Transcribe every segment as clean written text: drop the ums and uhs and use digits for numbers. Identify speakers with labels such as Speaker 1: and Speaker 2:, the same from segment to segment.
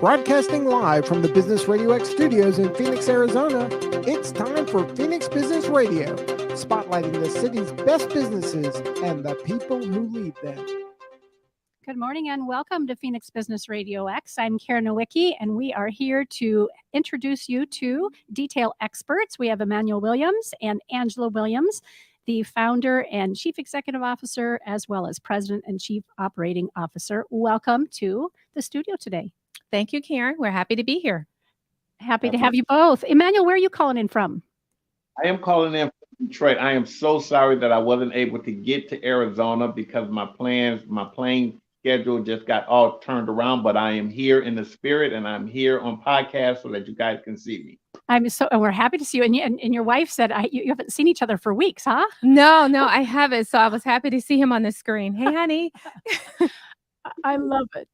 Speaker 1: Broadcasting live from the Business RadioX studios in Phoenix, Arizona, it's time for Phoenix Business Radio, spotlighting the city's best businesses and the people who lead them.
Speaker 2: Good morning and welcome to Phoenix Business Radio X. I'm Karen Nowicki, and we are here to introduce you to detail experts. We have Emmanuel Williams and Angela Williams, the founder and chief executive officer, as well as president and chief operating officer. Welcome to the studio today.
Speaker 3: Thank you, Karen. We're happy to be here.
Speaker 2: Happy to have you both. Emmanuel, where are you calling in from?
Speaker 4: I am calling in from Detroit. I am so sorry that I wasn't able to get to Arizona because my plane schedule just got all turned around, but I am here in the spirit and I'm here on podcast so that you guys can see me.
Speaker 2: And we're happy to see you. And your wife said you haven't seen each other for weeks, huh?
Speaker 3: No, I haven't. So I was happy to see him on the screen. Hey, honey.
Speaker 2: I love it.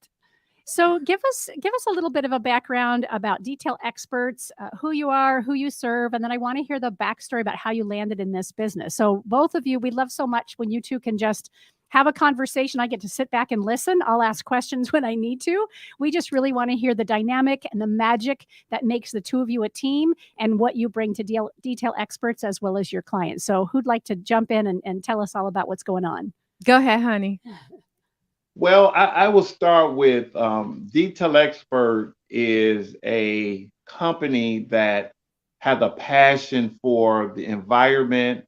Speaker 2: So give us a little bit of a background about detail experts, who you are, who you serve, and then I want to hear the backstory about how you landed in this business. So both of you, we love so much when you two can just have a conversation. I get to sit back and listen. I'll ask questions when I need to. We just really want to hear the dynamic and the magic that makes the two of you a team and what you bring to detail experts as well as your clients. So who'd like to jump in and tell us all about what's going on?
Speaker 3: Go ahead, honey.
Speaker 4: Well, I will start with Detail Expert is a company that has a passion for the environment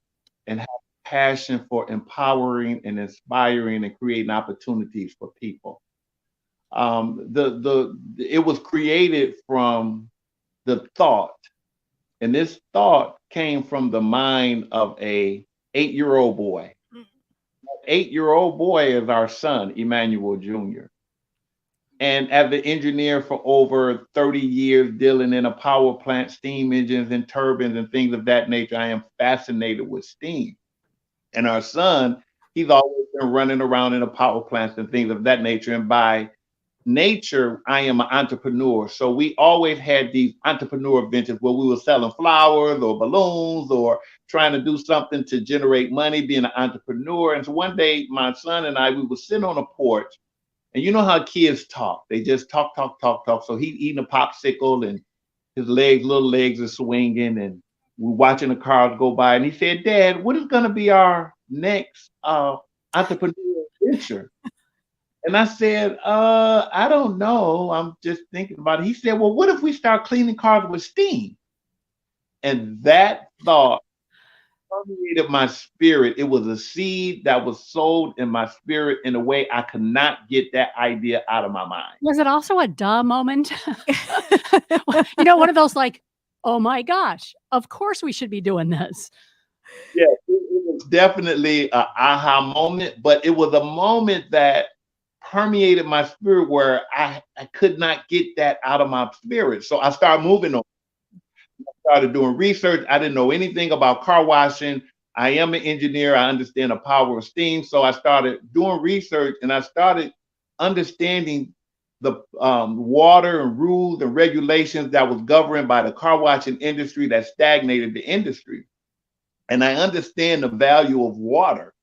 Speaker 4: and has a passion for empowering and inspiring and creating opportunities for people. It was created from the thought, and this thought came from the mind of a 8-year-old boy. 8-year-old boy is our son, Emmanuel Jr. And as an engineer for over 30 years, dealing in a power plant, steam engines and turbines and things of that nature, I am fascinated with steam. And our son, he's always been running around in the power plants and things of that nature. And by nature, I am an entrepreneur. So we always had these entrepreneur ventures where we were selling flowers or balloons or trying to do something to generate money, being an entrepreneur. And so one day, my son and I, we were sitting on a porch, and you know how kids talk. They just talk. So he's eating a popsicle and his little legs are swinging, and we're watching the cars go by. And he said, "Dad, what is going to be our next entrepreneur venture?" And I said, I don't know. I'm just thinking about it. He said, well, what if we start cleaning cars with steam? And that thought permeated my spirit. It was a seed that was sowed in my spirit in a way I could not get that idea out of my mind.
Speaker 2: Was it also a duh moment? One of those like, oh my gosh, of course we should be doing this.
Speaker 4: Yeah, it was definitely an aha moment, but it was a moment that permeated my spirit where I could not get that out of my spirit. So I started moving on. I started doing research. I didn't know anything about car washing. I am an engineer. I understand the power of steam. So I started doing research and I started understanding the water and rules and regulations that was governed by the car washing industry that stagnated the industry. And I understand the value of water.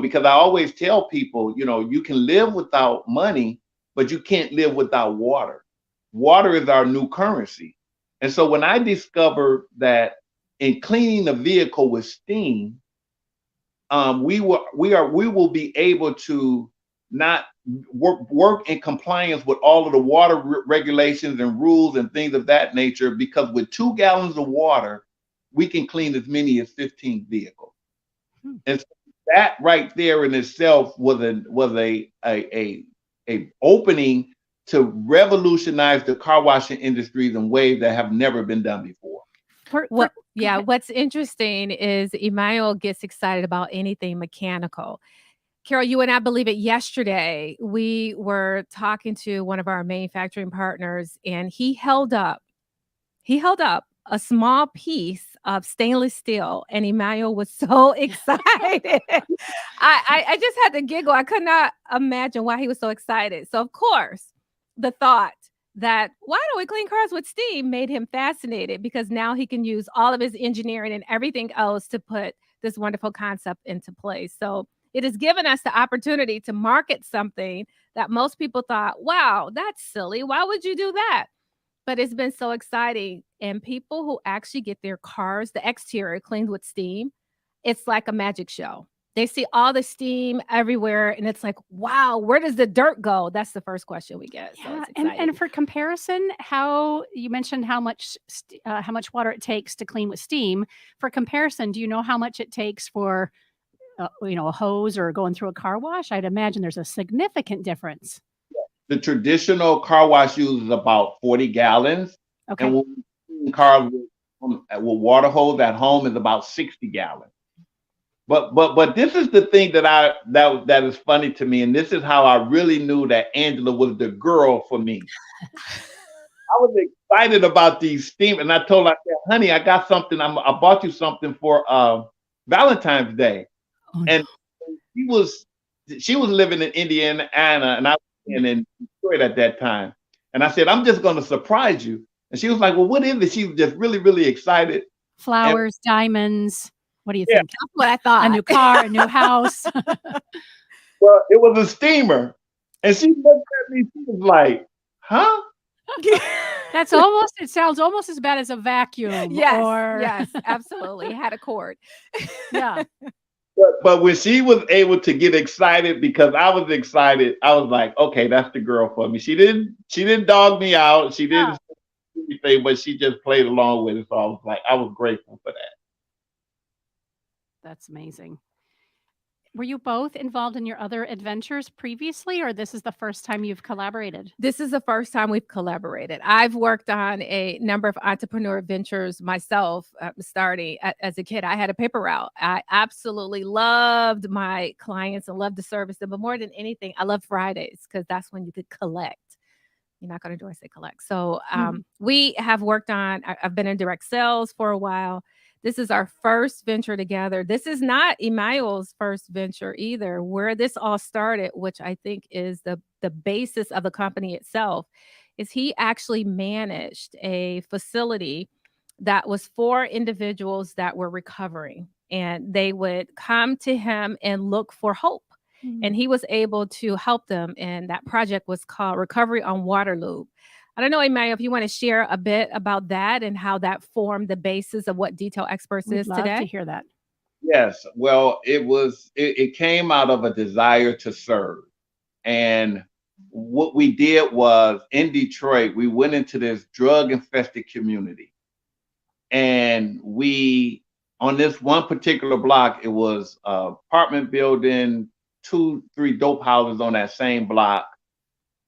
Speaker 4: Because I always tell people, you can live without money, but you can't live without water. Water is our new currency. And so when I discovered that in cleaning the vehicle with steam, we will be able to not work in compliance with all of the water regulations and rules and things of that nature, because with 2 gallons of water, we can clean as many as 15 vehicles. And so that right there in itself was a opening to revolutionize the car washing industries in ways that have never been done before.
Speaker 3: What's interesting is Emmanuel gets excited about anything mechanical. Carol, you and I believe it yesterday. We were talking to one of our manufacturing partners, and he held up a small piece of stainless steel, and Emmanuel was so excited. I just had to giggle. I could not imagine why he was so excited. So, of course, the thought that why don't we clean cars with steam made him fascinated, because now he can use all of his engineering and everything else to put this wonderful concept into place. So It has given us the opportunity to market something that most people thought, wow, that's silly. Why would you do that? But it's been so exciting. And people who actually get their cars, the exterior cleaned with steam, it's like a magic show. They see all the steam everywhere, and it's like, wow, where does the dirt go? That's the first question we get. So
Speaker 2: Yeah,
Speaker 3: it's exciting.
Speaker 2: and for comparison, how you mentioned how much water it takes to clean with steam. For comparison, do you know how much it takes for a hose or going through a car wash? I'd imagine there's a significant difference.
Speaker 4: The traditional car wash uses about 40 gallons.
Speaker 2: Okay.
Speaker 4: And when cars with water hose at home is about 60 gallons. But this is the thing that is funny to me, and this is how I really knew that Angela was the girl for me. I was excited about these steam, and I told her, I said, honey, I got something. I bought you something for Valentine's Day.
Speaker 2: Oh,
Speaker 4: and she was living in Indiana, and I was in Detroit at that time. And I said, I'm just going to surprise you. And she was like, well, what is it? She was just really, really excited.
Speaker 2: Flowers, diamonds. What do you
Speaker 4: Yeah.
Speaker 2: think?
Speaker 3: That's what I thought.
Speaker 2: A new car, a new house.
Speaker 4: Well, it was a steamer. And she looked at me, she was like, huh?
Speaker 2: It sounds almost as bad as a vacuum.
Speaker 3: Yes, absolutely. It had a cord.
Speaker 2: Yeah.
Speaker 4: But when she was able to get excited because I was excited, I was like, okay, that's the girl for me. She didn't dog me out. She didn't say anything, but she just played along with it. So I was grateful for that.
Speaker 2: That's amazing. Were you both involved in your other adventures previously, or this is the first time you've collaborated?
Speaker 3: This is the first time we've collaborated. I've worked on a number of entrepreneur ventures myself, starting as a kid. I had a paper route. I absolutely loved my clients and loved to service them. But more than anything, I love Fridays because that's when you could collect. You're not going to do I say collect. So we have worked on, I've been in direct sales for a while. This is our first venture together. This is not Emmanuel's first venture either. Where this all started, which I think is the basis of the company itself, is he actually managed a facility that was for individuals that were recovering. And they would come to him and look for hope. And he was able to help them. And that project was called Recovery on Waterloo. I don't know, Emmanuel, if you want to share a bit about that and how that formed the basis of what Detail Experts is
Speaker 2: We'd
Speaker 3: today.
Speaker 2: love to hear that.
Speaker 4: Yes. Well, it came out of a desire to serve. And what we did was in Detroit, we went into this drug infested community. And on this one particular block, it was an apartment building, 2-3 dope houses on that same block.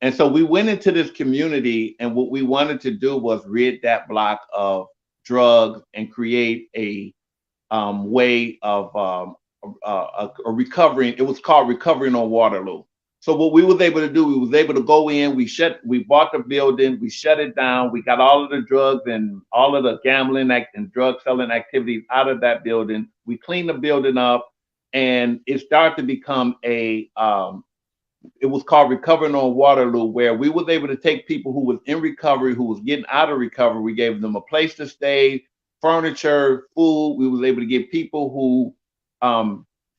Speaker 4: And so we went into this community, and what we wanted to do was rid that block of drugs and create a way of a recovering. It was called Recovering on Waterloo. So what we was able to do, we was able to go in, we bought the building, we shut it down, we got all of the drugs and all of the gambling and drug selling activities out of that building. We cleaned the building up, and it started to become it was called Recovering on Waterloo, where we was able to take people who was in recovery, who was getting out of recovery. We gave them a place to stay, furniture, food. We was able to get people who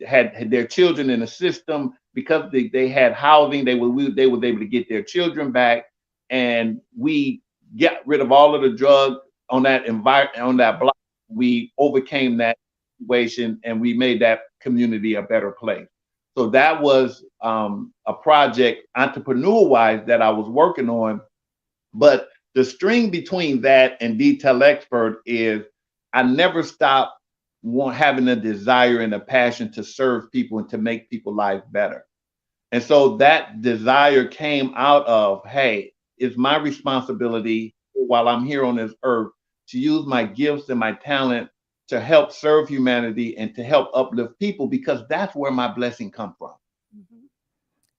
Speaker 4: had their children in the system because they had housing. They was able to get their children back, and we got rid of all of the drugs on that block. We overcame that situation, and we made that community a better place. So that was a project entrepreneur-wise that I was working on. But the string between that and Detail Expert is I never stopped having a desire and a passion to serve people and to make people's lives better. And so that desire came out of, hey, it's my responsibility while I'm here on this earth to use my gifts and my talent to help serve humanity and to help uplift people, because that's where my blessing comes from.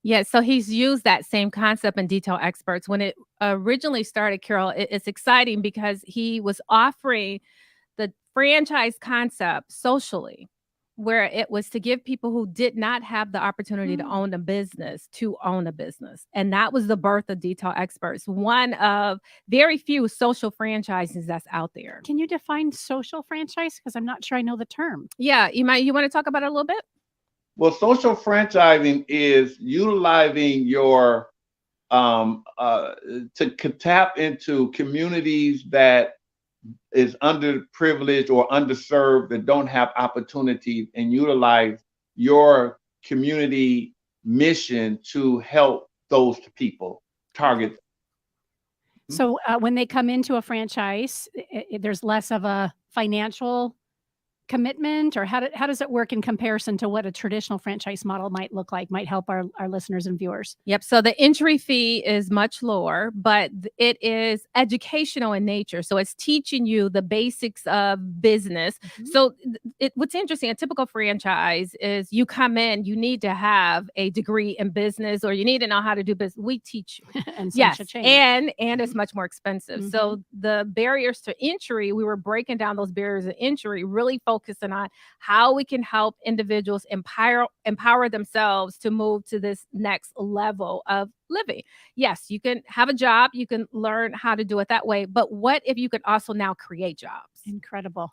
Speaker 3: Yeah, so he's used that same concept in Detail Experts. When it originally started, Carol, it's exciting because he was offering the franchise concept socially, where it was to give people who did not have the opportunity to own a business to own a business. And that was the birth of Detail Experts, one of very few social franchises that's out there.
Speaker 2: Can you define social franchise? Because I'm not sure I know the term.
Speaker 3: Yeah, you want to talk about it a little bit?
Speaker 4: Well, social franchising is utilizing your to tap into communities that is underprivileged or underserved that don't have opportunities, and utilize your community mission to help those people target.
Speaker 2: So when they come into a franchise, there's less of a financial commitment, or how does it work in comparison to what a traditional franchise model might look like? Might help our listeners and viewers.
Speaker 3: Yep. So the entry fee is much lower, but it is educational in nature. So it's teaching you the basics of business.
Speaker 2: Mhm.
Speaker 3: So what's interesting, a typical franchise is you come in, you need to have a degree in business, or you need to know how to do business. We teach you.
Speaker 2: And so
Speaker 3: Yes.
Speaker 2: should change.
Speaker 3: And it's much more expensive.
Speaker 2: Mhm.
Speaker 3: So the barriers to entry, we were breaking down those barriers of entry, really focusing on how we can help individuals empower themselves to move to this next level of living. Yes, you can have a job, you can learn how to do it that way, but what if you could also now create jobs?
Speaker 2: Incredible.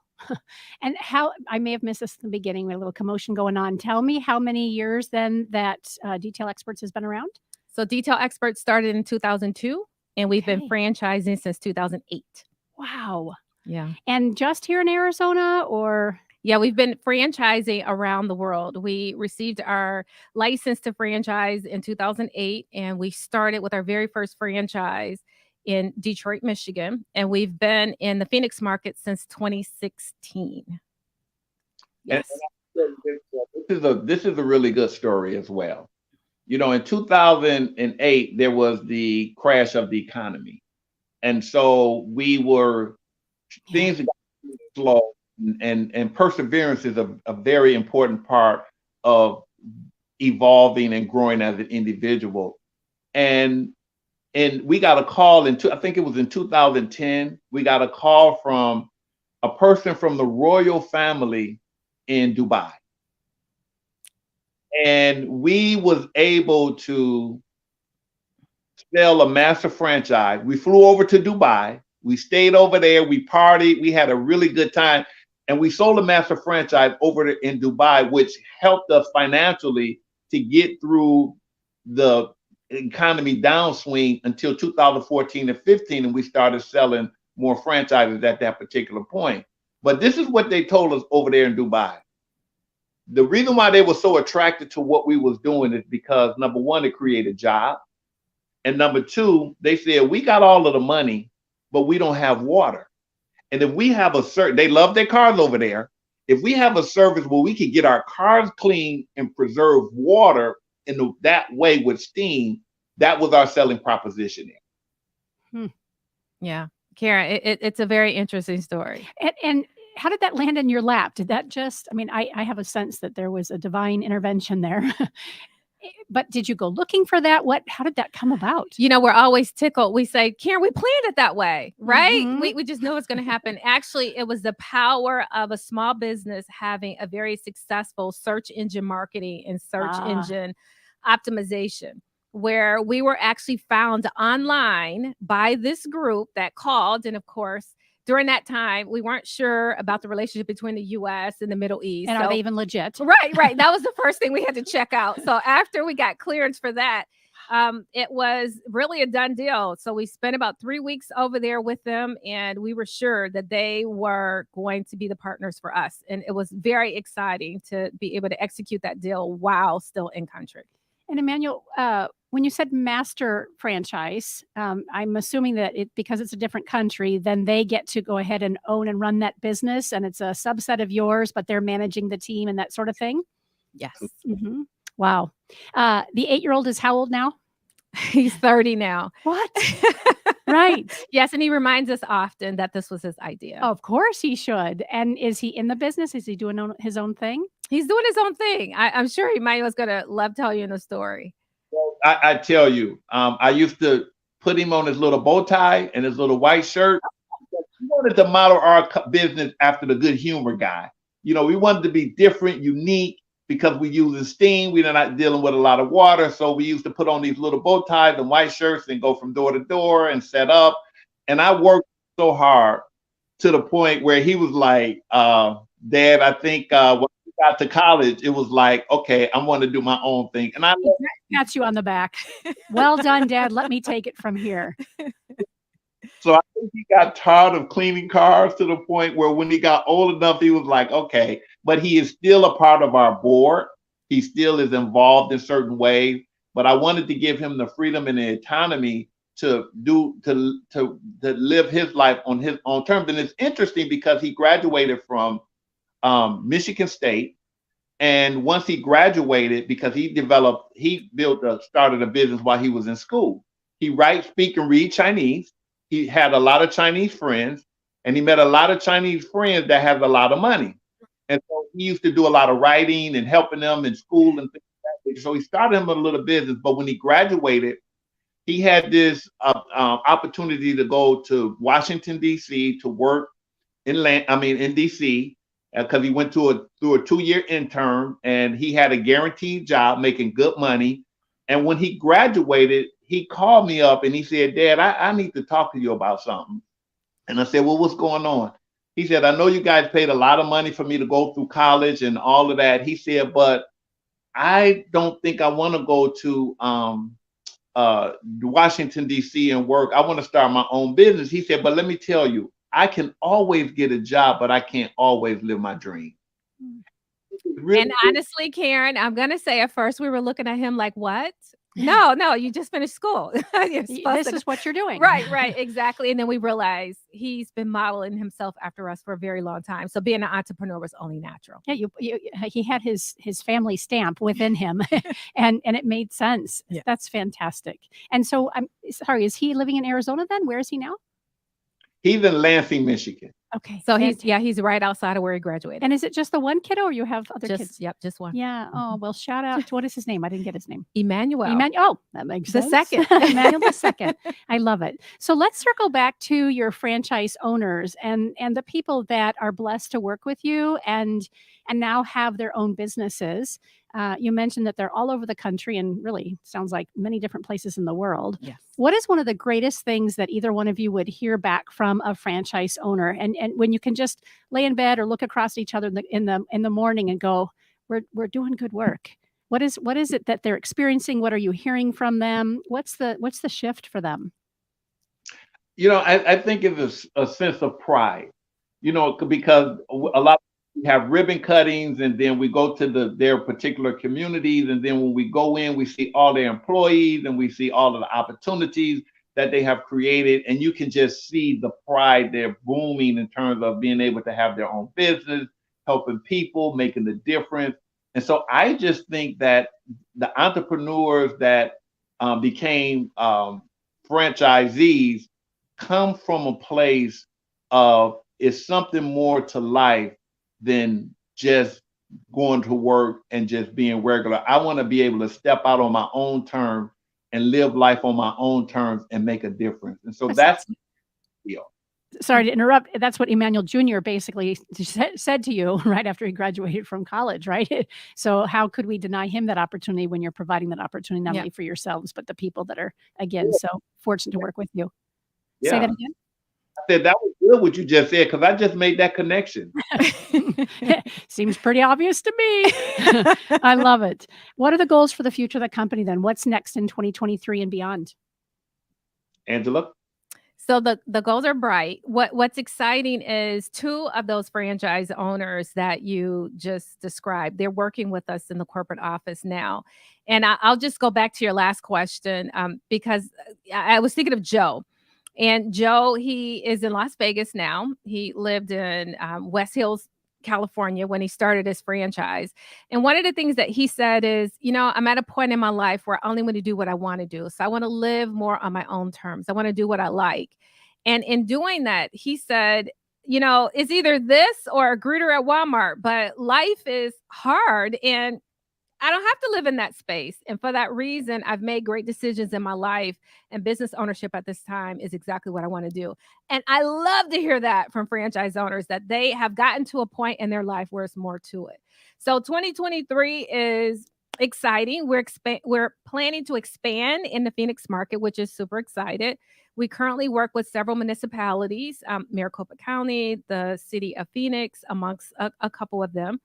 Speaker 2: And how, I may have missed this in the beginning, we had a little commotion going on. Tell me how many years then that Detail Experts has been around?
Speaker 3: So Detail Experts started in 2002, and we've been
Speaker 2: Okay.
Speaker 3: franchising since 2008.
Speaker 2: Wow.
Speaker 3: Yeah.
Speaker 2: And just here in Arizona, or?
Speaker 3: Yeah, we've been franchising around the world. We received our license to franchise in 2008, and we started with our very first franchise in Detroit, Michigan, and we've been in the Phoenix market since 2016. Yes.
Speaker 4: And this is a really good story as well. You know, in 2008, there was the crash of the economy. And so things got slow, and perseverance is a very important part of evolving and growing as an individual. And we got a call I think it was in 2010, we got a call from a person from the royal family in Dubai. And we was able to sell a master franchise. We flew over to Dubai. We stayed over there. We partied. We had a really good time. And we sold a master franchise over in Dubai, which helped us financially to get through the economy downswing until 2014 and 15. And we started selling more franchises at that particular point. But this is what they told us over there in Dubai. The reason why they were so attracted to what we was doing is because, number one, it created jobs. And number two, they said, we got all of the money, but we don't have water. And if we have they love their cars over there. If we have a service where we can get our cars clean and preserve water in that way with steam, that was our selling proposition there.
Speaker 3: Yeah. Kara, it's a very interesting story.
Speaker 2: And how did that land in your lap? Did that just, I mean, I have a sense that there was a divine intervention there. But did you go looking for that? How did that come about?
Speaker 3: You know, we're always tickled. We say, Karen, we planned it that way, right?
Speaker 2: Mhm.
Speaker 3: We just know it's going to happen. Actually, it was the power of a small business having a very successful search engine marketing and search engine optimization, where we were actually found online by this group that called. And of course, during that time, we weren't sure about the relationship between the U.S. and the Middle East.
Speaker 2: And are they even legit?
Speaker 3: Right. That was the first thing we had to check out. So after we got clearance for that, it was really a done deal. So we spent about 3 weeks over there with them, and we were sure that they were going to be the partners for us. And it was very exciting to be able to execute that deal while still in country.
Speaker 2: And Emmanuel, when you said master franchise, I'm assuming that because it's a different country, then they get to go ahead and own and run that business, and it's a subset of yours, but they're managing the team and that sort of thing?
Speaker 3: Yes.
Speaker 2: Mm-hmm. Wow. The 8-year-old is how old now?
Speaker 3: He's 30 now.
Speaker 2: What? Right.
Speaker 3: Yes, and he reminds us often that this was his idea.
Speaker 2: Of course he should. And is he in the business? Is he doing his own thing?
Speaker 3: He's doing his own thing. I'm sure Emmanuel's going to love telling you the story.
Speaker 4: Well, I tell you, I used to put him on his little bow tie and his little white shirt. We wanted to model our business after the Good Humor guy. You know, we wanted to be different, unique, because we using steam. We're not dealing with a lot of water. So we used to put on these little bow ties and white shirts and go from door to door and set up. And I worked so hard to the point where he was like, Dad, I think what we got to college, it was like, okay, I want to do my own thing. And I love
Speaker 2: Pats you on the back. Well done, Dad. Let me take it from here.
Speaker 4: So I think he got tired of cleaning cars to the point where when he got old enough, he was like, okay, but he is still a part of our board. He still is involved in certain ways, but I wanted to give him the freedom and the autonomy to live his life on his own terms. And it's interesting because he graduated from Michigan State. And once he graduated, because started a business while he was in school. He writes, speak, and read Chinese. He had a lot of Chinese friends, and he met a lot of Chinese friends that have a lot of money. And so he used to do a lot of writing and helping them in school and things like that. So he started him a little business. But when he graduated, he had this opportunity to go to Washington, D.C. to work in D.C. Because he went through a 2-year intern, and he had a guaranteed job making good money. And when he graduated, he called me up and he said, Dad, I need to talk to you about something. And I said, well, what's going on? He said, I know you guys paid a lot of money for me to go through college and all of that. He said, but I don't think I want to go to Washington, D.C. and work. I want to start my own business. He said, but let me tell you, I can always get a job, but I can't always live my dream.
Speaker 3: Really and honestly, Karen, I'm going to say at first we were looking at him like, what? No, you just finished school.
Speaker 2: This is what you're doing.
Speaker 3: Right, exactly. And then we realized he's been modeling himself after us for a very long time. So being an entrepreneur was only natural.
Speaker 2: Yeah, he had his family stamp within him, and it made sense. Yeah. That's fantastic. And so, I'm sorry, is he living in Arizona then? Where is he now?
Speaker 4: He's in Lansing, Michigan.
Speaker 3: Okay. So he's right outside of where he graduated.
Speaker 2: And is it just the one kiddo or you have other kids?
Speaker 3: Yep, just one.
Speaker 2: Yeah. Oh, well, shout out to, what is his name? I didn't get his name.
Speaker 3: Emmanuel.
Speaker 2: Oh, that makes sense.
Speaker 3: The second.
Speaker 2: Emmanuel the second. I love it. So let's circle back to your franchise owners and the people that are blessed to work with you and now have their own businesses. You mentioned that they're all over the country and really sounds like many different places in the world.
Speaker 3: Yes.
Speaker 2: What is one of the greatest things that either one of you would hear back from a franchise owner? And when you can just lay in bed or look across each other in the morning and go, we're doing good work. What is it that they're experiencing? What are you hearing from them? What's the shift for them?
Speaker 4: I think it's a sense of pride, because a lot we have ribbon cuttings, and then we go to their particular communities, and then when we go in, we see all their employees and we see all of the opportunities that they have created, and you can just see the pride they're booming in terms of being able to have their own business, helping people, making the difference. And so I just think that the entrepreneurs that became franchisees come from a place of it's something more to life than just going to work and just being regular. I want to be able to step out on my own terms and live life on my own terms and make a difference. And so that's the deal.
Speaker 2: Sorry to interrupt. That's what Emmanuel Jr. basically said to you right after he graduated from college, right? So how could we deny him that opportunity when you're providing that opportunity not only for yourselves, but the people that are, again, so fortunate to work with you?
Speaker 4: Yeah.
Speaker 2: Say that again.
Speaker 4: I said that was good what you just said, because I just made that connection.
Speaker 2: Seems pretty obvious to me. I love it. What are the goals for the future of the company then? What's next in 2023 and beyond?
Speaker 4: Angela?
Speaker 3: So the goals are bright. What's exciting is 2 of those franchise owners that you just described, they're working with us in the corporate office now. And I'll just go back to your last question because I was thinking of Joe. And Joe, he is in Las Vegas now. He lived in West Hills, California when he started his franchise. And one of the things that he said is, I'm at a point in my life where I only want to do what I want to do. So I want to live more on my own terms. I want to do what I like. And in doing that, he said, it's either this or a greeter at Walmart, but life is hard and I don't have to live in that space. And for that reason, I've made great decisions in my life, and business ownership at this time is exactly what I want to do. And I love to hear that from franchise owners, that they have gotten to a point in their life where it's more to it. So 2023 is exciting. We're planning to expand in the Phoenix market, which is super excited. We currently work with several municipalities, Maricopa County, the city of Phoenix, amongst a couple of them.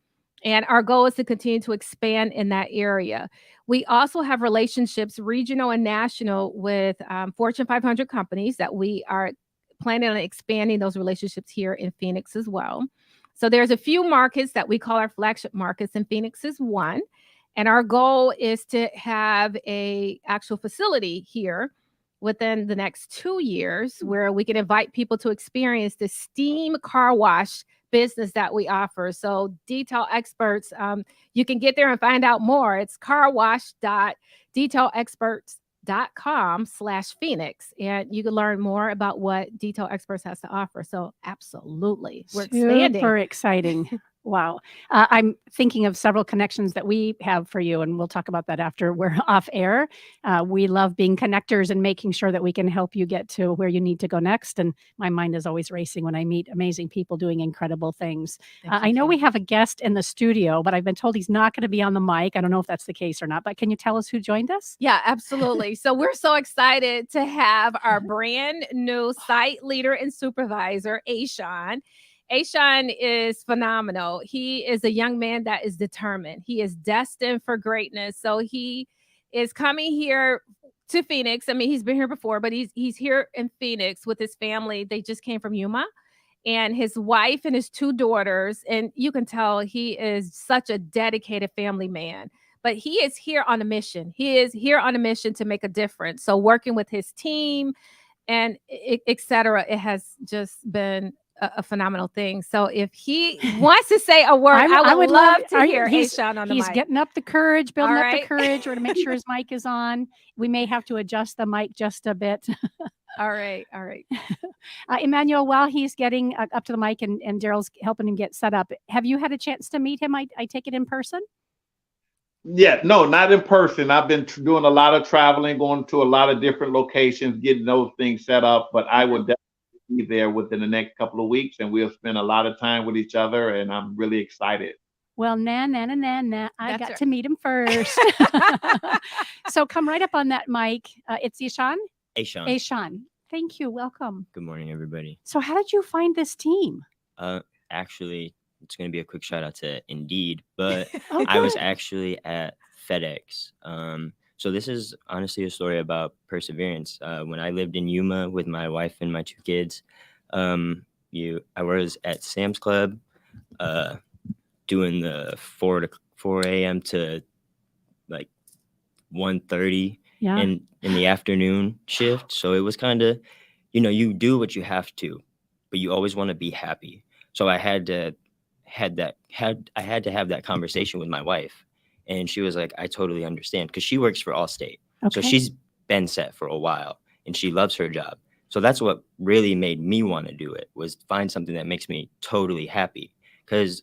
Speaker 3: And our goal is to continue to expand in that area. We also have relationships, regional and national, with Fortune 500 companies that we are planning on expanding those relationships here in Phoenix as well. So there's a few markets that we call our flagship markets, and Phoenix is one. And our goal is to have a actual facility here within the next 2 years where we can invite people to experience the steam car wash business that we offer. So Detail Experts, you can get there and find out more. It's carwash.detailexperts.com/Phoenix. And you can learn more about what Detail Experts has to offer. So absolutely, we're expanding.
Speaker 2: Super exciting. Wow. I'm thinking of several connections that we have for you, and we'll talk about that after we're off air. We love being connectors and making sure that we can help you get to where you need to go next. And my mind is always racing when I meet amazing people doing incredible things. I know we have a guest in the studio, but I've been told he's not going to be on the mic. I don't know if that's the case or not, but can you tell us who joined us?
Speaker 3: Yeah, absolutely. So we're so excited to have our brand new site leader and supervisor, Ashawn. Ashawn is phenomenal. He is a young man that is determined. He is destined for greatness. So he is coming here to Phoenix. I mean, he's been here before, but he's here in Phoenix with his family. They just came from Yuma, and his wife and his 2 daughters. And you can tell he is such a dedicated family man. But he is here on a mission. He is here on a mission to make a difference. So working with his team and et cetera, it has just been a phenomenal thing. So if he wants to say a word, I would love to hear Ashawn on the mic.
Speaker 2: He's getting up the courage, building up the courage. We're going to make sure his mic is on. We may have to adjust the mic just a bit.
Speaker 3: All right.
Speaker 2: Emmanuel, while he's getting up to the mic and Daryl's helping him get set up, have you had a chance to meet him? I take it in person?
Speaker 4: Yeah, no, not in person. I've been doing a lot of traveling, going to a lot of different locations, getting those things set up. But I would definitely be there within the next couple of weeks, and we'll spend a lot of time with each other. And I'm really excited.
Speaker 2: Well, I got to meet him first. So come right up on that mic. It's Ashawn. Ashawn. Thank you. Welcome.
Speaker 5: Good morning, everybody.
Speaker 2: So how did you find this team?
Speaker 5: Actually, it's going to be a quick shout out to Indeed, but I was actually at FedEx. So this is honestly a story about perseverance. When I lived in Yuma with my wife and my 2 kids, I was at Sam's Club doing the 4 a.m. to like 1:30 in the afternoon shift. So it was kind of, you do what you have to, but you always want to be happy. So I had to have that conversation with my wife, and she was like, I totally understand, because she works for Allstate. Okay. So she's been set for a while and she loves her job. So that's what really made me want to do it, was find something that makes me totally happy. Because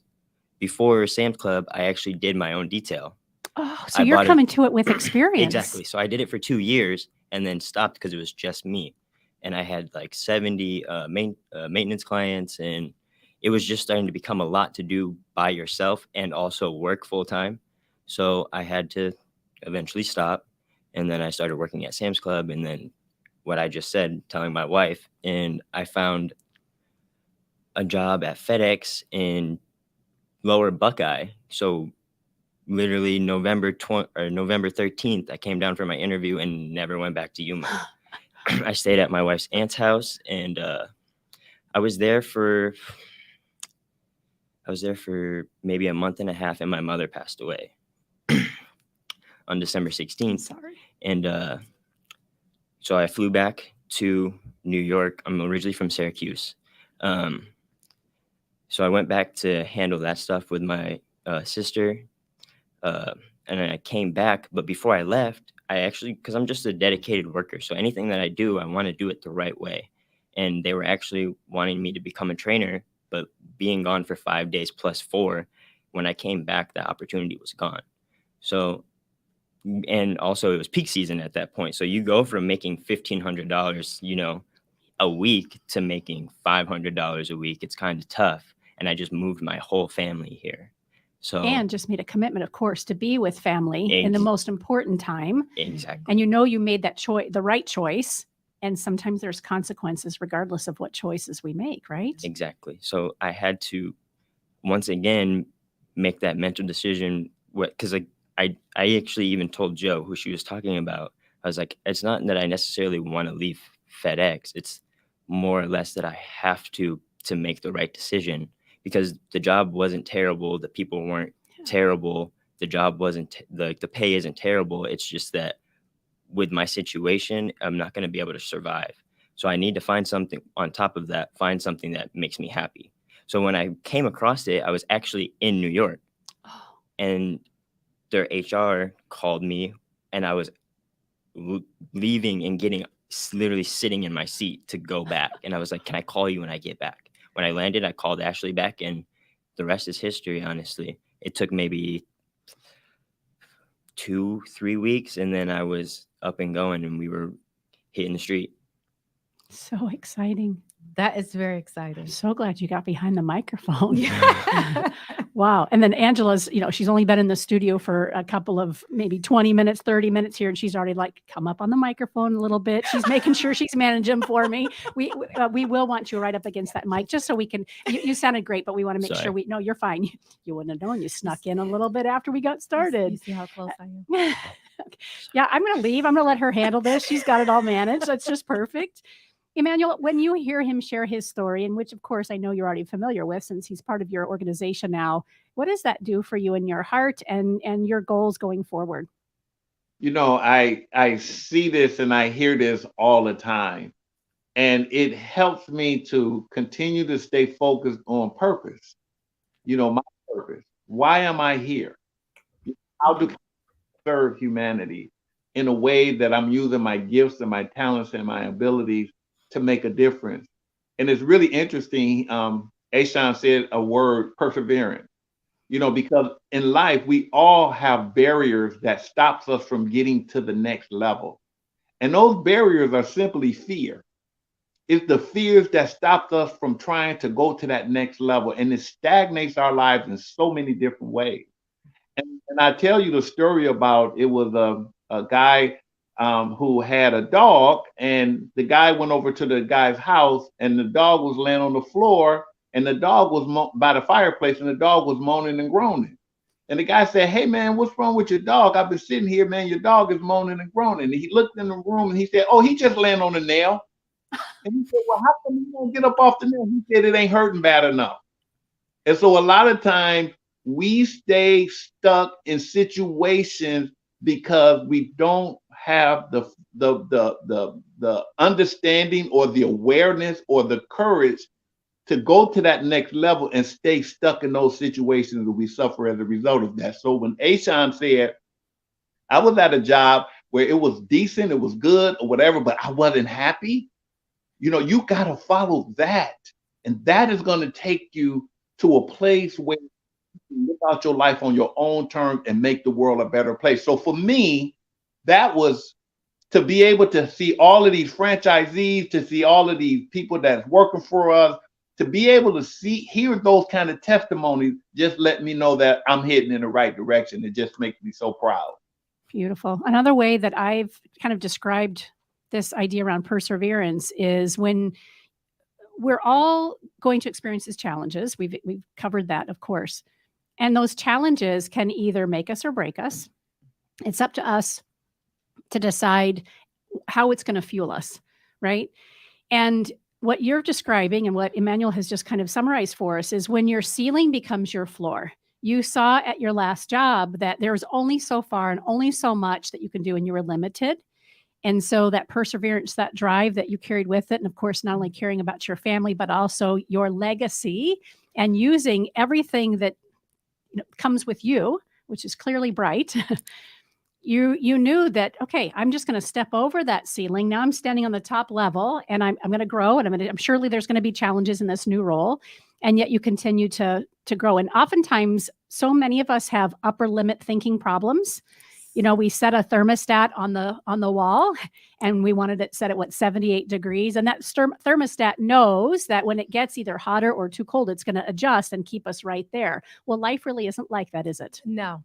Speaker 5: before Sam's Club, I actually did my own detail.
Speaker 2: Oh, so you're coming to it with experience.
Speaker 5: Exactly. So I did it for 2 years and then stopped because it was just me. And I had like 70 maintenance clients, and it was just starting to become a lot to do by yourself and also work full time. So I had to eventually stop. And then I started working at Sam's Club, and then what I just said, telling my wife, and I found a job at FedEx in Lower Buckeye. So literally November 13th, I came down for my interview and never went back to Yuma. I stayed at my wife's aunt's house, and I was there for maybe a month and a half, and my mother passed away on December 16th.
Speaker 2: Sorry.
Speaker 5: And so I flew back to New York. I'm originally from Syracuse. So I went back to handle that stuff with my sister. And then I came back. But before I left, because I'm just a dedicated worker, so anything that I do, I want to do it the right way. And they were actually wanting me to become a trainer, but being gone for 5 days plus 4, when I came back, the opportunity was gone. So, and also it was peak season at that point. So you go from making $1,500, a week to making $500 a week. It's kind of tough. And I just moved my whole family here. So,
Speaker 2: and just made a commitment, of course, to be with family in the most important time.
Speaker 5: Exactly.
Speaker 2: And you made that choice, the right choice. And sometimes there's consequences regardless of what choices we make, right?
Speaker 5: Exactly. So I had to, once again, make that mental decision. Because like I actually even told Joe, who she was talking about, I was like, it's not that I necessarily want to leave FedEx. It's more or less that I have to make the right decision, because the job wasn't terrible. The people weren't terrible. The job wasn't the pay isn't terrible. It's just that with my situation, I'm not going to be able to survive. So I need to find something on top of that, find something that makes me happy. So when I came across it, I was actually in New York, and their HR called me, and I was leaving and literally sitting in my seat to go back. And I was like, can I call you when I get back? When I landed, I called Ashley back, and the rest is history, honestly. It took maybe 2-3 weeks, and then I was up and going, and we were hitting the street.
Speaker 2: So exciting.
Speaker 3: That is very exciting.
Speaker 2: I'm so glad you got behind the microphone. Wow. And then Angela's, she's only been in the studio for a couple of maybe 20 minutes, 30 minutes here. And she's already like, come up on the microphone a little bit. She's making sure she's managing for me. We will want you right up against that mic just so we can, you sounded great, but we want to make sure no, you're fine. You wouldn't have known. You snuck in a little bit after we got started.
Speaker 3: You see how close I am?
Speaker 2: Yeah, I'm going to leave. I'm going to let her handle this. She's got it all managed. That's just perfect. Emmanuel, when you hear him share his story, and which of course I know you're already familiar with since he's part of your organization now, what does that do for you in your heart and your goals going forward?
Speaker 4: I see this and I hear this all the time, and it helps me to continue to stay focused on purpose. My purpose. Why am I here? How do I serve humanity in a way that I'm using my gifts and my talents and my abilities to make a difference? And it's really interesting. Ashan said a word, perseverance, because in life, we all have barriers that stops us from getting to the next level. And those barriers are simply fear. It's the fears that stops us from trying to go to that next level. And it stagnates our lives in so many different ways. And I tell you the story about, it was a guy who had a dog, and the guy went over to the guy's house, and the dog was laying on the floor, and the dog was by the fireplace, and the dog was moaning and groaning. And the guy said, hey man, what's wrong with your dog? I've been sitting here, man, your dog is moaning and groaning. And he looked in the room and he said, oh, he just laying on a nail. And he said, well, how come you don't get up off the nail? He said, it ain't hurting bad enough. And so a lot of times we stay stuck in situations because we don't have the understanding or the awareness or the courage to go to that next level and stay stuck in those situations that we suffer as a result of that. So when Ashan said, I was at a job where it was decent, it was good or whatever, but I wasn't happy, you got to follow that. And that is going to take you to a place where you can live out your life on your own terms and make the world a better place. So for me, that was to be able to see all of these franchisees, to see all of these people that's working for us, to be able to hear those kind of testimonies, just let me know that I'm heading in the right direction. It just makes me so proud.
Speaker 2: Beautiful. Another way that I've kind of described this idea around perseverance is when we're all going to experience these challenges. We've covered that, of course. And those challenges can either make us or break us. It's up to us to decide how it's going to fuel us, right? And what you're describing and what Emmanuel has just kind of summarized for us is when your ceiling becomes your floor. You saw at your last job that there's only so far and only so much that you can do, and you were limited. And so that perseverance, that drive that you carried with it, and of course, not only caring about your family, but also your legacy and using everything that comes with you, which is clearly bright. You knew that, okay, I'm just going to step over that ceiling. Now I'm standing on the top level, and I'm going to grow, and I'm surely there's going to be challenges in this new role. And yet you continue to grow. And oftentimes, so many of us have upper limit thinking problems. We set a thermostat on the wall, and we wanted it set at 78 degrees. And that thermostat knows that when it gets either hotter or too cold, it's going to adjust and keep us right there. Well, life really isn't like that, is it?
Speaker 3: No.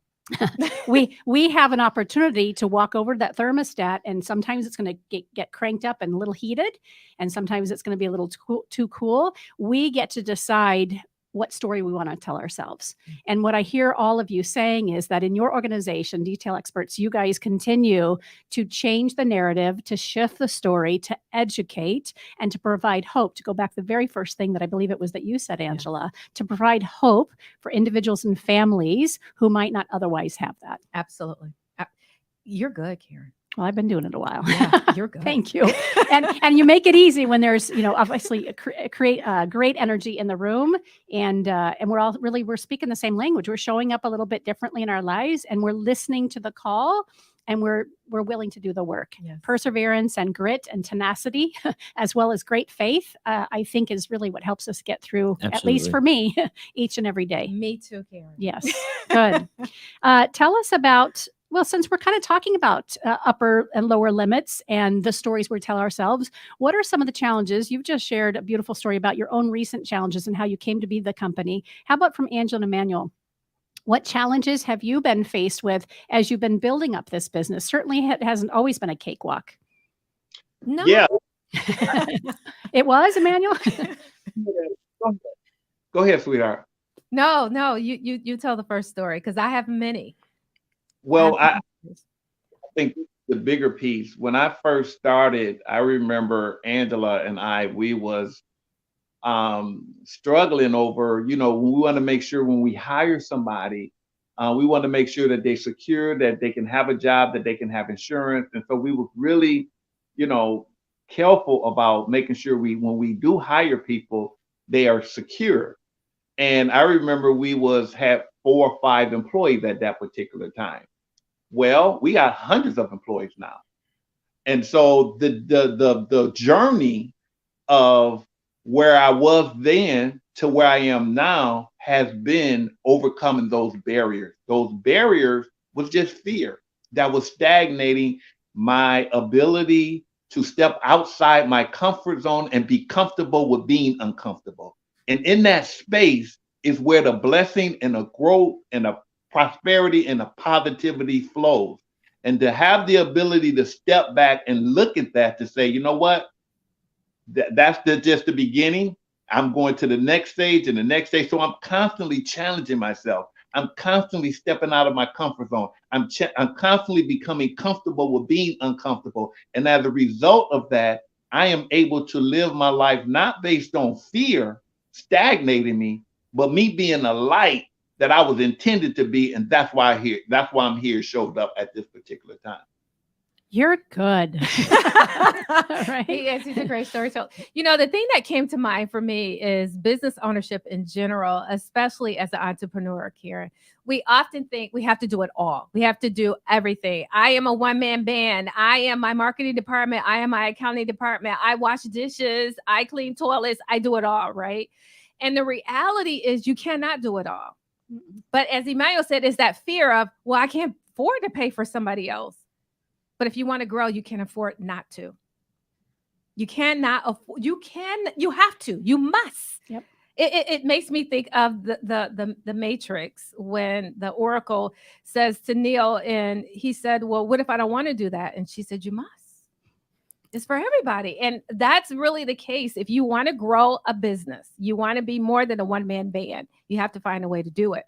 Speaker 2: we have an opportunity to walk over to that thermostat, and sometimes it's going to get cranked up and a little heated, and sometimes it's going to be a little too cool. We get to decide what story we want to tell ourselves. And what I hear all of you saying is that in your organization, Detail Experts, you guys continue to change the narrative, to shift the story, to educate, and to provide hope. To go back to the very first thing that I believe it was that you said, Angela, to provide hope for individuals and families who might not otherwise have that.
Speaker 3: Absolutely. You're good, Karen.
Speaker 2: Well, I've been doing it a while.
Speaker 3: Yeah, you're good.
Speaker 2: Thank you. And you make it easy when there's, obviously create great energy in the room, and we're speaking the same language. We're showing up a little bit differently in our lives, and we're listening to the call, and we're willing to do the work.
Speaker 3: Yes.
Speaker 2: Perseverance and grit and tenacity, as well as great faith, I think is really what helps us get through, at least for me, each and every day.
Speaker 3: Me too, Karen.
Speaker 2: Yes. Good. Tell us about, well, since we're kind of talking about upper and lower limits and the stories we tell ourselves, what are some of the challenges? You've just shared a beautiful story about your own recent challenges and how you came to be the company. How about from Angela and Emmanuel? What challenges have you been faced with as you've been building up this business? Certainly it hasn't always been a cakewalk.
Speaker 3: No.
Speaker 4: Yeah.
Speaker 2: It was, Emmanuel?
Speaker 4: Go ahead, sweetheart.
Speaker 3: No, you tell the first story, because I have many.
Speaker 4: Well, I think the bigger piece, when I first started, I remember Angela and we was struggling over, we want to make sure when we hire somebody, we want to make sure that they're secure, that they can have a job, that they can have insurance. And so we were really, careful about making sure when we do hire people, they are secure. And I remember we had 4 or 5 employees at that particular time. Well, we got hundreds of employees now. And so the journey of where I was then to where I am now has been overcoming those barriers. Those barriers was just fear that was stagnating my ability to step outside my comfort zone and be comfortable with being uncomfortable. And in that space is where the blessing and the growth and the prosperity and the positivity flows. And to have the ability to step back and look at that, to say, you know what, that's just the beginning. I'm going to the next stage and the next stage. So I'm constantly challenging myself. I'm constantly stepping out of my comfort zone. I'm constantly becoming comfortable with being uncomfortable. And as a result of that, I am able to live my life not based on fear stagnating me, but me being a light that I was intended to be. And that's why I'm here, showed up at this particular time.
Speaker 2: You're good. Right?
Speaker 3: Yes, he's a great storyteller. The thing that came to mind for me is business ownership in general, especially as an entrepreneur, Karen. We often think we have to do it all. We have to do everything. I am a one-man band. I am my marketing department. I am my accounting department. I wash dishes. I clean toilets. I do it all, right? And the reality is you cannot do it all. But as Emmanuel said, is that fear of, well, I can't afford to pay for somebody else. But if you want to grow, you can't afford not to. You cannot afford, you have to, you must.
Speaker 2: Yep.
Speaker 3: It makes me think of the Matrix, when the Oracle says to Neo, and he said, well, what if I don't want to do that? And she said, you must. It's for everybody. And that's really the case. If you want to grow a business, you want to be more than a one-man band, you have to find a way to do it.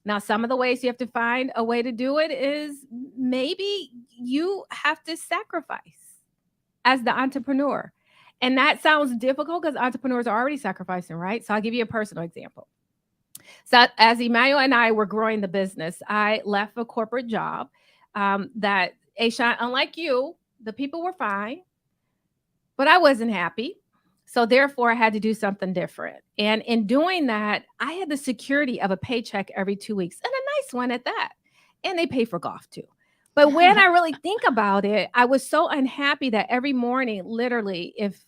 Speaker 3: Now, some of the ways you have to find a way to do it is maybe you have to sacrifice as the entrepreneur. And that sounds difficult because entrepreneurs are already sacrificing, right? So I'll give you a personal example. So as Emmanuel and I were growing the business, I left a corporate job that, Ashawn, unlike you, the people were fine, but I wasn't happy. So therefore, I had to do something different. And in doing that, I had the security of a paycheck every 2 weeks, and a nice one at that. And they pay for golf too. But when I really think about it, I was so unhappy that every morning, literally, if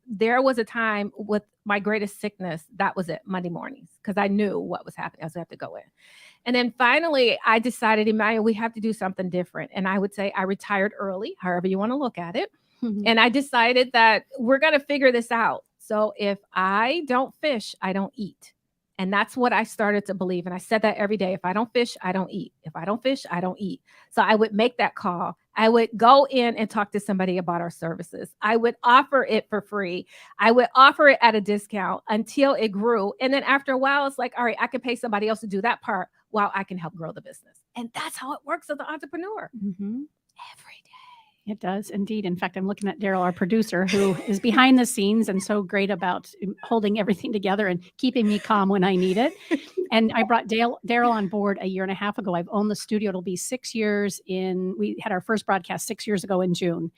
Speaker 3: there was a time with my greatest sickness, that was it, Monday mornings, because I knew what was happening. I was going to have to go in. And then finally, I decided, Emmanuel, we have to do something different. And I would say I retired early, however you want to look at it. And I decided that we're going to figure this out. So if I don't fish, I don't eat. And that's what I started to believe. And I said that every day. If I don't fish, I don't eat. If I don't fish, I don't eat. So I would make that call. I would go in and talk to somebody about our services. I would offer it for free. I would offer it at a discount until it grew. And then after a while, it's like, all right, I can pay somebody else to do that part while I can help grow the business. And that's how it works as an entrepreneur.
Speaker 2: Mm-hmm.
Speaker 3: Every day.
Speaker 2: It does indeed. In fact, I'm looking at Daryl, our producer, who is behind the scenes and so great about holding everything together and keeping me calm when I need it. And I brought Daryl on board a year and a half ago. I've owned the studio. It'll be 6 years we had our first broadcast 6 years ago in June.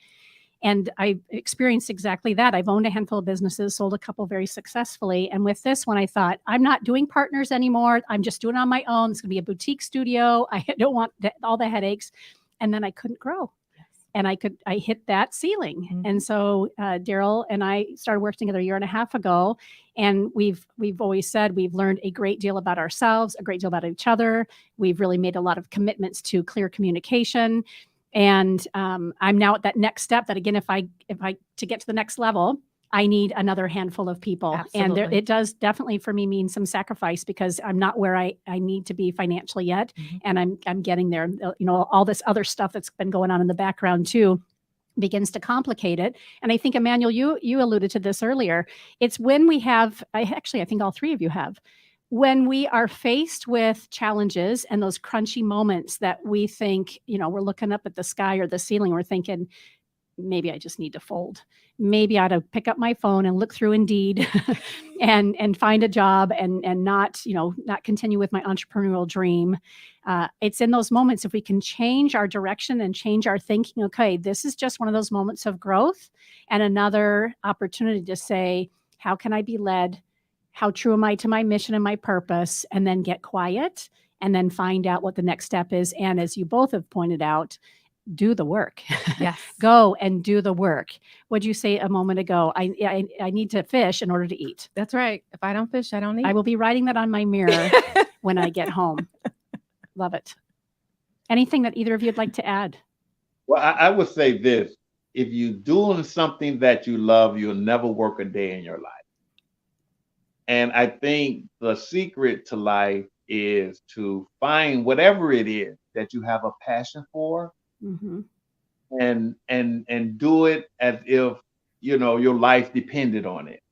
Speaker 2: And I experienced exactly that. I've owned a handful of businesses, sold a couple very successfully. And with this one, I thought, I'm not doing partners anymore. I'm just doing it on my own. It's going to be a boutique studio. I don't want all the headaches. And then I couldn't grow. And I hit that ceiling. Mm-hmm. And so Daryl and I started working together a year and a half ago. And we've always said we've learned a great deal about ourselves, a great deal about each other. We've really made a lot of commitments to clear communication. And I'm now at that next step that, again, if I to get to the next level, I need another handful of people. Absolutely. And it does definitely for me mean some sacrifice because I'm not where I need to be financially yet. Mm-hmm. And I'm getting there. You know, all this other stuff that's been going on in the background too begins to complicate it. And I think, Emmanuel, you alluded to this earlier. It's when we have, I think all three of you have, when we are faced with challenges and those crunchy moments that we think, you know, we're looking up at the sky or the ceiling, we're thinking, maybe I just need to fold. Maybe I ought to pick up my phone and look through Indeed and find a job and not continue with my entrepreneurial dream. It's in those moments, if we can change our direction and change our thinking, okay, this is just one of those moments of growth and another opportunity to say, how can I be led? How true am I to my mission and my purpose? And then get quiet and then find out what the next step is. And as you both have pointed out, do the work.
Speaker 3: Yes.
Speaker 2: Go and do the work. What'd you say a moment ago? I need to fish in order to eat.
Speaker 3: That's right. If I don't fish, I don't eat.
Speaker 2: I will be writing that on my mirror when I get home. Love it. Anything that either of you'd like to add?
Speaker 4: Well, I would say this. If you're doing something that you love, you'll never work a day in your life. And I think the secret to life is to find whatever it is that you have a passion for. Mm-hmm. And do it as if your life depended on it,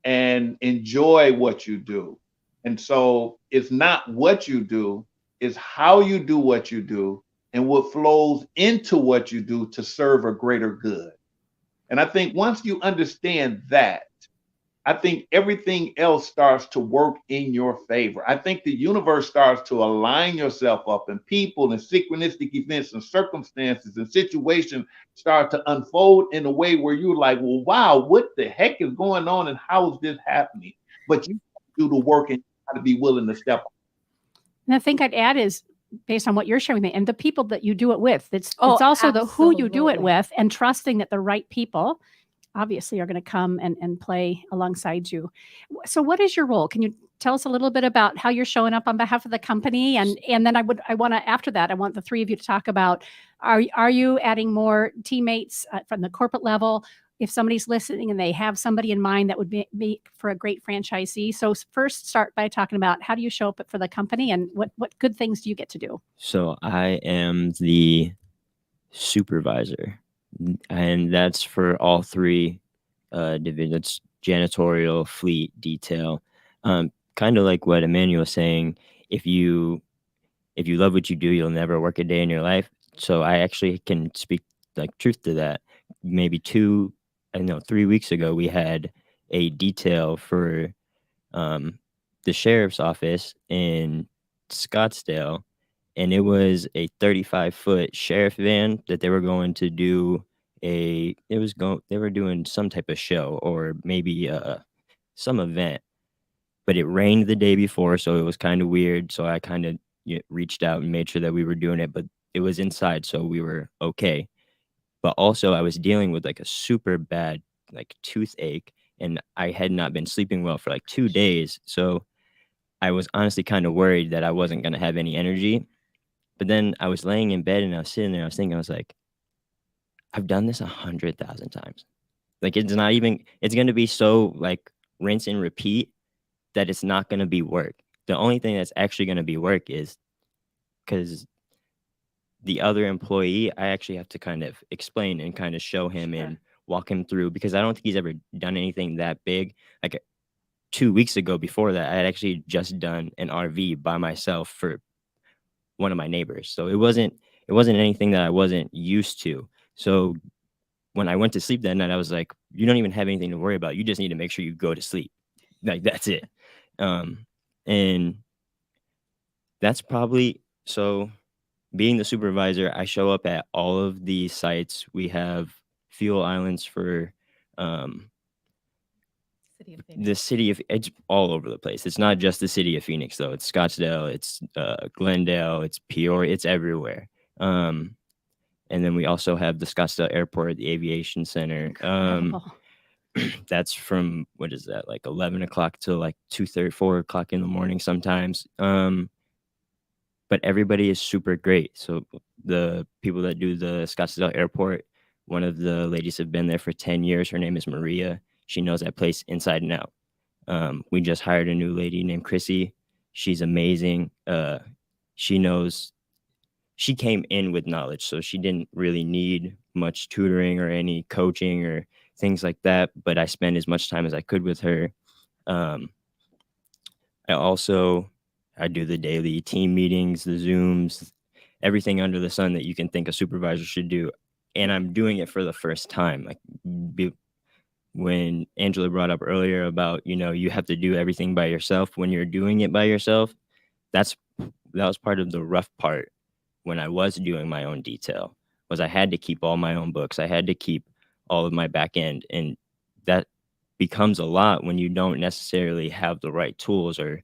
Speaker 4: and enjoy what you do. And so it's not what you do, it's how you do what you do and what flows into what you do to serve a greater good. And I think once you understand that, I think everything else starts to work in your favor. I think the universe starts to align yourself up, and people and synchronistic events and circumstances and situations start to unfold in a way where you're like, well, wow, what the heck is going on and how is this happening? But you do the work and you got to be willing to step up.
Speaker 2: And I think I'd add is, based on what you're sharing, and the people that you do it with, it's also absolutely. The who you do it with, and trusting that the right people obviously are going to come and play alongside you. So what is your role? Can you tell us a little bit about how you're showing up on behalf of the company? And then after that, I want the three of you to talk about, are you adding more teammates from the corporate level? If somebody's listening and they have somebody in mind that would be for a great franchisee. So first start by talking about, how do you show up for the company and what good things do you get to do?
Speaker 5: So I am the supervisor, and that's for all three divisions: janitorial, fleet, detail. Kind of like what Emmanuel was saying, if you love what you do, you'll never work a day in your life. So I actually can speak like truth to that. Maybe 3 weeks ago, we had a detail for the sheriff's office in Scottsdale, and it was a 35-foot sheriff van that they were going to do they were doing some type of show or maybe some event, but it rained the day before, so it was kind of weird. So I kind of reached out and made sure that we were doing it, but it was inside, so we were okay. But also I was dealing with like a super bad like toothache, and I had not been sleeping well for like 2 days. So I was honestly kind of worried that I wasn't going to have any energy. But then I was laying in bed and I was sitting there, I was thinking, I was like, I've done this 100,000 times. Like, it's going to be so like rinse and repeat that it's not going to be work. The only thing that's actually going to be work is because the other employee, I actually have to kind of explain and kind of show him and walk him through, because I don't think he's ever done anything that big. Like 2 weeks ago, before that, I had actually just done an RV by myself for one of my neighbors. So it wasn't anything that I wasn't used to. So when I went to sleep that night, I was like, you don't even have anything to worry about. You just need to make sure you go to sleep. Like, that's it. And that's probably, so being the supervisor, I show up at all of the sites. We have fuel islands for the city of, it's all over the place. It's not just the city of Phoenix, though. It's Scottsdale, it's Glendale, it's Peoria, it's everywhere. And then we also have the Scottsdale Airport, the Aviation Center. That's from, what is that, like 11 o'clock till like 2:30, 4 o'clock in the morning sometimes. But everybody is super great. So the people that do the Scottsdale Airport, one of the ladies have been there for 10 years. Her name is Maria. She knows that place inside and out. We just hired a new lady named Chrissy. She's amazing. She came in with knowledge, so she didn't really need much tutoring or any coaching or things like that. But I spent as much time as I could with her. I do the daily team meetings, the Zooms, everything under the sun that you can think a supervisor should do. And I'm doing it for the first time. Like when Angela brought up earlier about, you have to do everything by yourself. When you're doing it by yourself, that was part of the rough part when I was doing my own detail, was I had to keep all my own books. I had to keep all of my back end. And that becomes a lot when you don't necessarily have the right tools or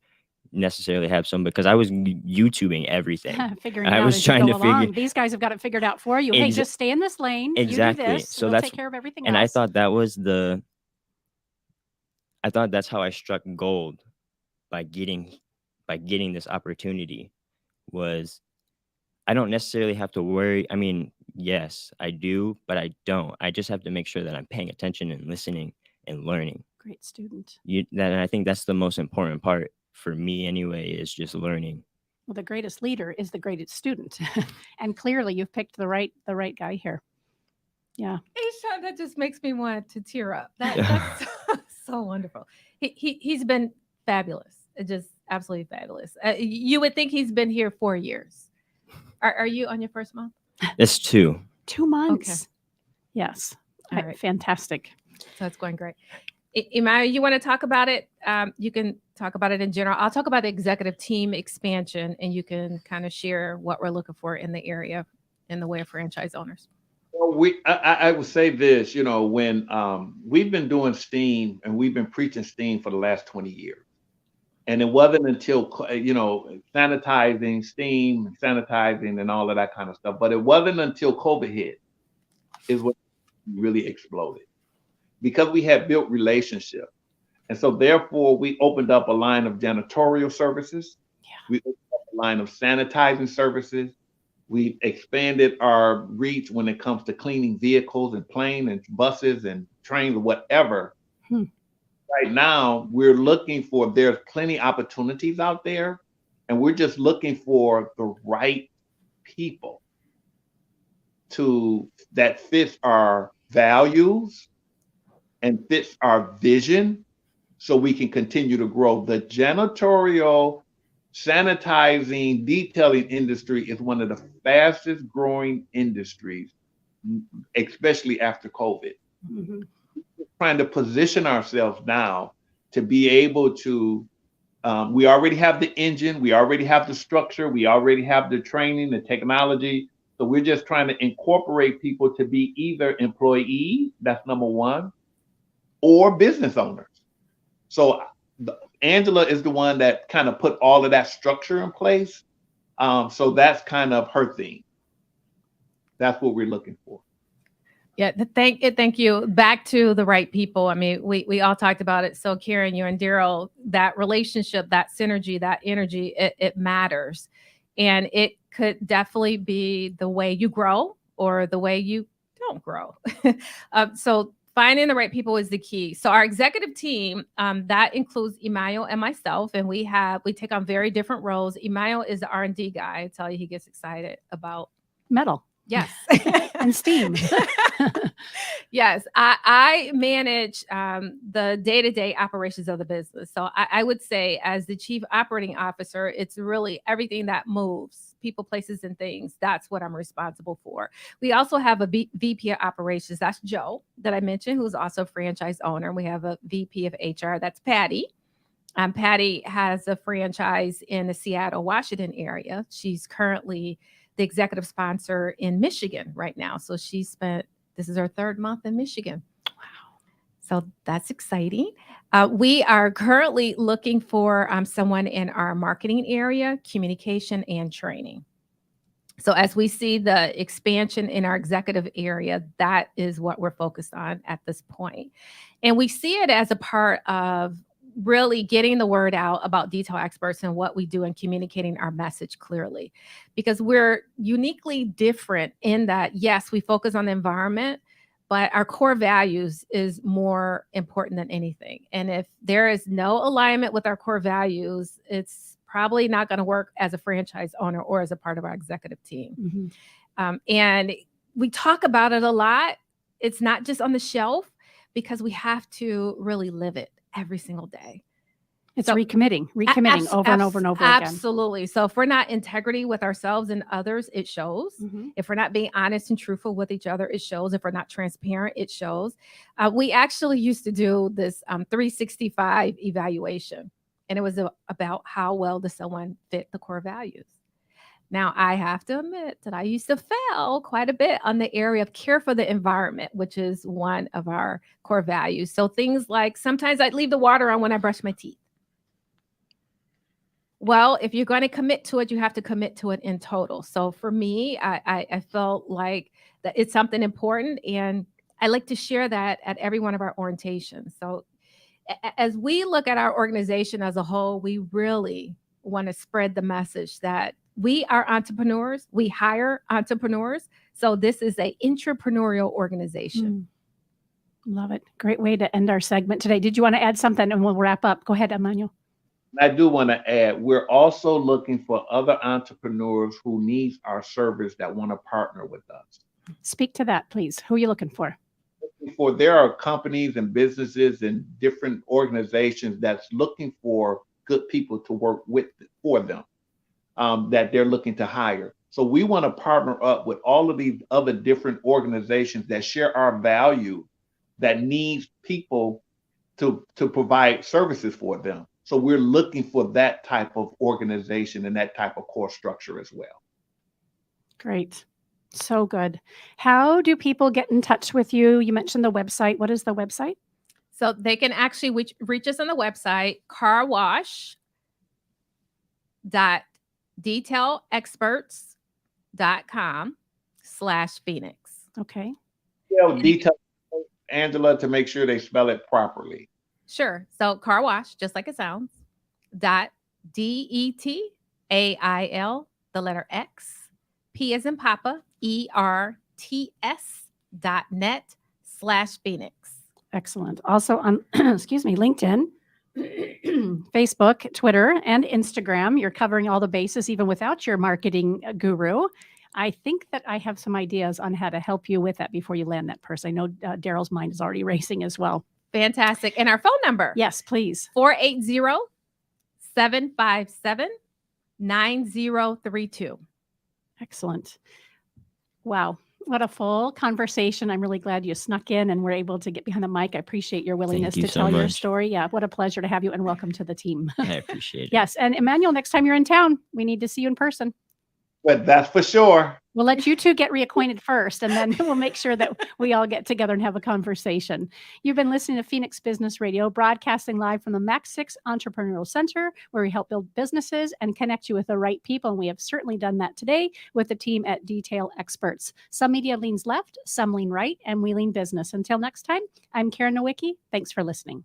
Speaker 5: necessarily have some, because I was YouTubing everything.
Speaker 2: Figuring it out as you go along. These guys have got it figured out for you. Hey, just stay in this lane.
Speaker 5: Exactly.
Speaker 2: You do this.
Speaker 5: So
Speaker 2: we'll take care of everything
Speaker 5: and
Speaker 2: else.
Speaker 5: I thought that's how I struck gold by getting this opportunity, was I don't necessarily have to worry. I mean, yes, I do, but I don't. I just have to make sure that I'm paying attention and listening and learning.
Speaker 2: Great student.
Speaker 5: And I think that's the most important part for me anyway, is just learning.
Speaker 2: Well, the greatest leader is the greatest student. And clearly you've picked the right guy here. Yeah.
Speaker 3: Hey, Sean, that just makes me want to tear up. That's so wonderful. He's been fabulous. Just absolutely fabulous. You would think he's been here 4 years. Are you on your first month?
Speaker 5: It's 2.
Speaker 2: 2 months. Okay. Yes.
Speaker 3: All right.
Speaker 2: Fantastic.
Speaker 3: So it's going great. Imaya, you want to talk about it? You can talk about it in general. I'll talk about the executive team expansion, and you can kind of share what we're looking for in the area in the way of franchise owners.
Speaker 4: Well, I would say this, when we've been doing STEAM and we've been preaching STEAM for the last 20 years. And it wasn't until, sanitizing, STEAM, sanitizing and all of that kind of stuff. But it wasn't until COVID hit is when it really exploded, because we had built relationships. And so therefore we opened up a line of janitorial services. Yeah. We opened up a line of sanitizing services. We expanded our reach when it comes to cleaning vehicles and planes and buses and trains or whatever. Right now, we're looking for, there's plenty opportunities out there, and we're just looking for the right people that fits our values and fits our vision, so we can continue to grow. The janitorial, sanitizing, detailing industry is one of the fastest growing industries, especially after COVID. Mm-hmm. Trying to position ourselves now to be able to, we already have the engine, we already have the structure, we already have the training, the technology. So we're just trying to incorporate people to be either employees, that's number one, or business owners. So Angela is the one that kind of put all of that structure in place. So that's kind of her thing. That's what we're looking for.
Speaker 3: Yeah, thank you. Back to the right people. I mean, we all talked about it. So Karen, you and Daryl, that relationship, that synergy, that energy, it matters. And it could definitely be the way you grow or the way you don't grow. So finding the right people is the key. So our executive team, that includes Emmanuel and myself, and we take on very different roles. Emmanuel is the R&D guy. I tell you, he gets excited about
Speaker 2: metal.
Speaker 3: Yes.
Speaker 2: And steam.
Speaker 3: Yes. I manage the day-to-day operations of the business. So I would say as the chief operating officer, it's really everything that moves, people, places, and things. That's what I'm responsible for. We also have a VP of operations. That's Joe that I mentioned, who's also a franchise owner. We have a VP of HR. That's Patty. Patty has a franchise in the Seattle, Washington area. She's currently the executive sponsor in Michigan right now. So this is her 3rd month in Michigan. Wow. So that's exciting. We are currently looking for someone in our marketing area, communication, and training. So as we see the expansion in our executive area, that is what we're focused on at this point. And we see it as a part of really getting the word out about detail experts and what we do and communicating our message clearly, because we're uniquely different in that, yes, we focus on the environment, but our core values is more important than anything. And if there is no alignment with our core values, it's probably not going to work as a franchise owner or as a part of our executive team. Mm-hmm. And we talk about it a lot. It's not just on the shelf, because we have to really live it every single day.
Speaker 2: It's recommitting over and over and over again.
Speaker 3: Absolutely. So if we're not integrity with ourselves and others, it shows. Mm-hmm. If we're not being honest and truthful with each other, it shows. If we're not transparent, it shows. We actually used to do this 365 evaluation, and it was about how well does someone fit the core values. Now, I have to admit that I used to fail quite a bit on the area of care for the environment, which is one of our core values. So things like sometimes I'd leave the water on when I brush my teeth. Well, if you're going to commit to it, you have to commit to it in total. So for me, I felt like that it's something important, and I like to share that at every one of our orientations. So as we look at our organization as a whole, we really want to spread the message that we are entrepreneurs. We hire entrepreneurs. So this is an entrepreneurial organization.
Speaker 2: Love it. Great way to end our segment today. Did you want to add something, and we'll wrap up? Go ahead, Emmanuel.
Speaker 4: I do want to add, we're also looking for other entrepreneurs who need our service that want to partner with us.
Speaker 2: Speak to that, please. Who are you looking for?
Speaker 4: There are companies and businesses and different organizations that's looking for good people to work for them. That they're looking to hire. So we want to partner up with all of these other different organizations that share our value, that needs people to provide services for them. So we're looking for that type of organization and that type of core structure as well.
Speaker 2: Great. So good. How do people get in touch with you? You mentioned the website. What is the website?
Speaker 3: So they can actually reach us on the website, carwash.detailexperts.com/Phoenix.
Speaker 2: Okay.
Speaker 4: Detail, Angela, to make sure they spell it properly.
Speaker 3: Sure. So carwash, just like it sounds, .detail, the letter X, P as in Papa, ERTS.net/Phoenix.
Speaker 2: Excellent. Also on, LinkedIn, Facebook, Twitter, and Instagram. You're covering all the bases even without your marketing guru. I think that I have some ideas on how to help you with that before you land that person. I know Daryl's mind is already racing as well.
Speaker 3: Fantastic. And our phone number.
Speaker 2: Yes, please.
Speaker 3: 480-757-9032.
Speaker 2: Excellent. Wow. What a full conversation. I'm really glad you snuck in and were able to get behind the mic. I appreciate your willingness to tell your story. Yeah, what a pleasure to have you, and welcome to the team.
Speaker 5: I appreciate it.
Speaker 2: Yes. And Emmanuel, next time you're in town, we need to see you in person.
Speaker 4: But that's for sure.
Speaker 2: We'll let you two get reacquainted first, and then we'll make sure that we all get together and have a conversation. You've been listening to Phoenix Business Radio, broadcasting live from the Max 6 Entrepreneurial Center, where we help build businesses and connect you with the right people. And we have certainly done that today with the team at Detail Experts. Some media leans left, some lean right, and we lean business. Until next time, I'm Karen Nowicki. Thanks for listening.